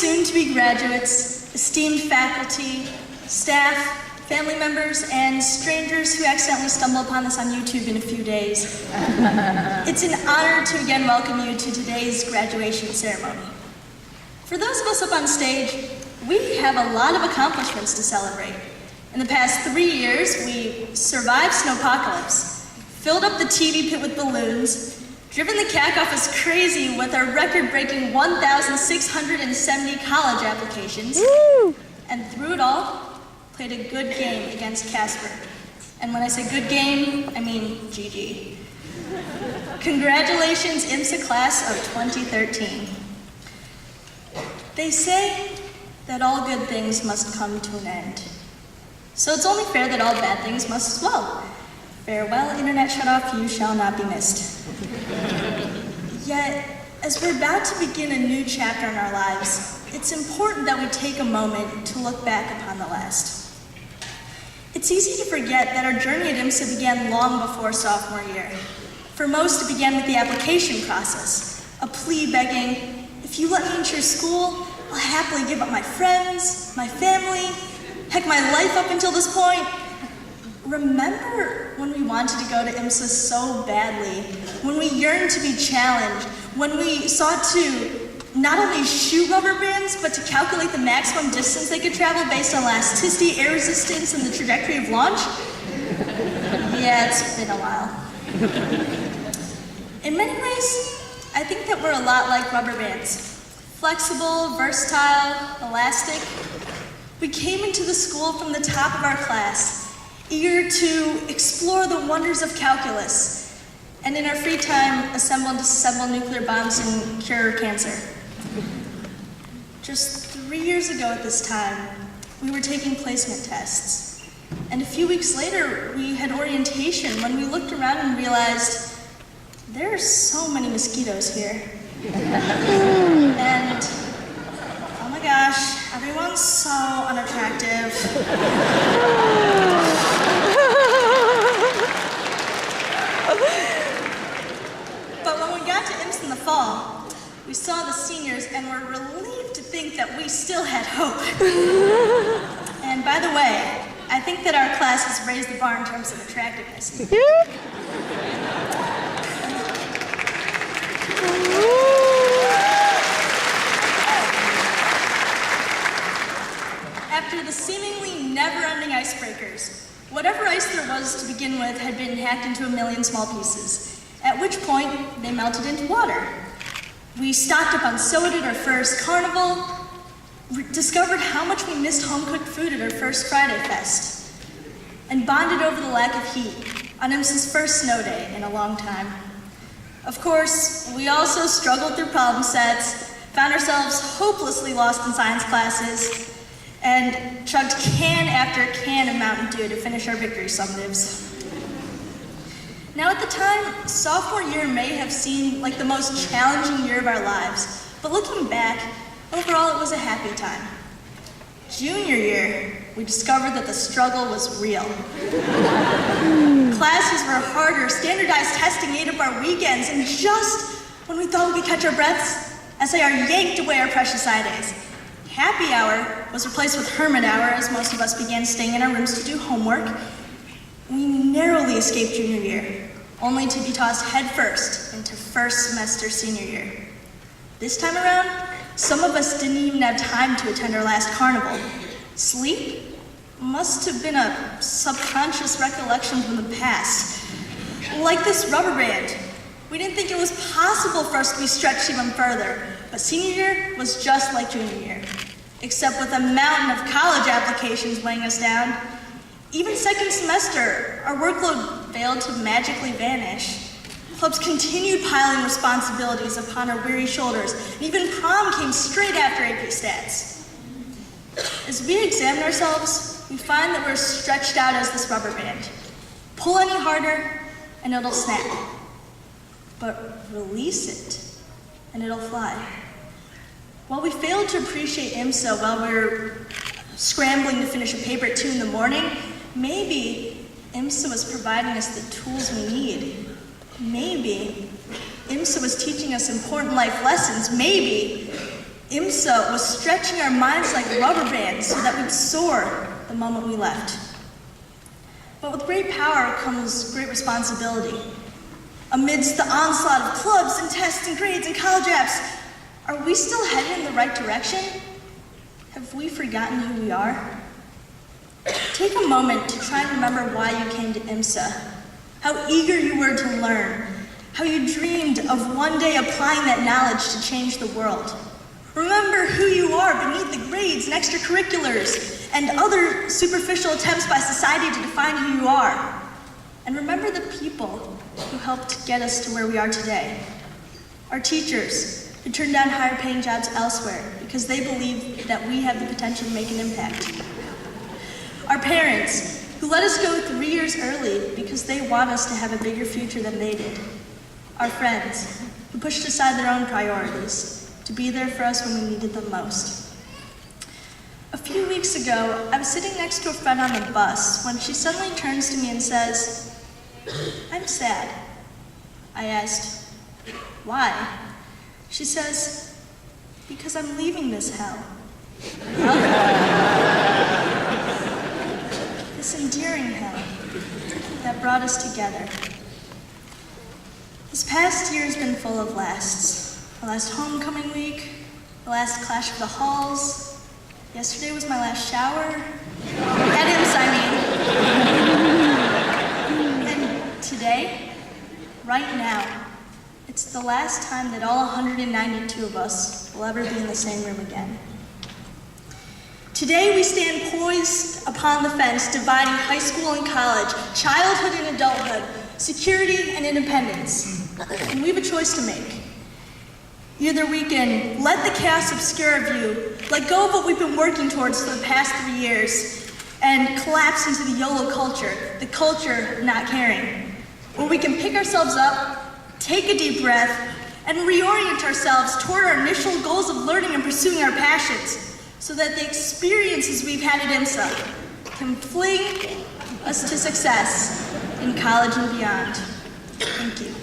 soon-to-be graduates, esteemed faculty, staff, family members, and strangers who accidentally stumble upon this on YouTube in a few days. It's an honor to again welcome you to today's graduation ceremony. For those of us up on stage, we have a lot of accomplishments to celebrate. In the past 3 years, we survived snowpocalypse, filled up the TV pit with balloons, driven the CAC office crazy with our record-breaking 1,670 college applications, Woo! And through it all, played a good game against Casper. And when I say good game, I mean GG. Congratulations, IMSA class of 2013. They say that all good things must come to an end. So it's only fair that all bad things must as well. Farewell, internet shut-off, you shall not be missed. Yet, as we're about to begin a new chapter in our lives, it's important that we take a moment to look back upon the last. It's easy to forget that our journey at IMSA began long before sophomore year. For most, it began with the application process, a plea begging, if you let me into your school, I'll happily give up my friends, my family, heck, my life up until this point. Remember when we wanted to go to IMSA so badly, when we yearned to be challenged, when we sought to not only shoot rubber bands, but to calculate the maximum distance they could travel based on elasticity, air resistance, and the trajectory of launch? Yeah, it's been a while. In many ways, I think that we're a lot like rubber bands. Flexible, versatile, elastic. We came into the school from the top of our class, eager to explore the wonders of calculus, and in our free time, assemble and disassemble nuclear bombs and cure cancer. Just 3 years ago at this time, we were taking placement tests. And a few weeks later, we had orientation when we looked around and realized there are so many mosquitoes here. And, oh my gosh, everyone's so unattractive. But when we got to IMSA in the fall, we saw the seniors and were relieved to think that we still had hope. And by the way, I think that our class has raised the bar in terms of attractiveness. After the seemingly never-ending icebreakers, whatever ice there was to begin with had been hacked into a million small pieces, at which point they melted into water. We stocked up on soda at our first carnival, discovered how much we missed home-cooked food at our first Friday Fest, and bonded over the lack of heat on IMSA's first snow day in a long time. Of course, we also struggled through problem sets, found ourselves hopelessly lost in science classes, and chugged can after can of Mountain Dew to finish our victory summatives. Now at the time, sophomore year may have seemed like the most challenging year of our lives, but looking back, overall it was a happy time. Junior year, we discovered that the struggle was real. Classes were harder, standardized testing ate up our weekends, and just when we thought we could catch our breaths, SIR yanked away our precious I-days. Happy hour was replaced with hermit hour as most of us began staying in our rooms to do homework. We narrowly escaped junior year, only to be tossed headfirst into first semester senior year. This time around, some of us didn't even have time to attend our last carnival. Sleep must have been a subconscious recollection from the past. Like this rubber band, we didn't think it was possible for us to be stretched even further, but senior year was just like junior year, except with a mountain of college applications weighing us down. Even second semester, our workload failed to magically vanish. Clubs continued piling responsibilities upon our weary shoulders, and even prom came straight after AP Stats. As we examine ourselves, we find that we're stretched out as this rubber band. Pull any harder, and it'll snap. But release it, and it'll fly. While we failed to appreciate IMSA while we were scrambling to finish a paper at 2 in the morning, maybe IMSA was providing us the tools we need. Maybe IMSA was teaching us important life lessons. Maybe IMSA was stretching our minds like rubber bands so that we'd soar the moment we left. But with great power comes great responsibility. Amidst the onslaught of clubs and tests and grades and college apps, are we still headed in the right direction? Have we forgotten who we are? Take a moment to try and remember why you came to IMSA, how eager you were to learn, how you dreamed of one day applying that knowledge to change the world. Remember who you are beneath the grades and extracurriculars and other superficial attempts by society to define who you are. And remember the people who helped get us to where we are today. Our teachers, who turned down higher paying jobs elsewhere because they believe that we have the potential to make an impact. Our parents, who let us go 3 years early because they want us to have a bigger future than they did. Our friends, who pushed aside their own priorities to be there for us when we needed them most. A few weeks ago, I was sitting next to a friend on the bus when she suddenly turns to me and says, "I'm sad." I asked, "Why?" She says, "Because I'm leaving this hell." This endearing hell that brought us together. This past year has been full of lasts. The last homecoming week, the last clash of the halls. Yesterday was my last shower. At IMSA, I mean. And today, right now, it's the last time that all 192 of us will ever be in the same room again. Today we stand poised upon the fence dividing high school and college, childhood and adulthood, security and independence. And we have a choice to make. Either we can let the chaos obscure our view, let go of what we've been working towards for the past 3 years, and collapse into the YOLO culture, the culture of not caring. Or we can pick ourselves up, take a deep breath, and reorient ourselves toward our initial goals of learning and pursuing our passions, so that the experiences we've had at IMSA can fling us to success in college and beyond. Thank you.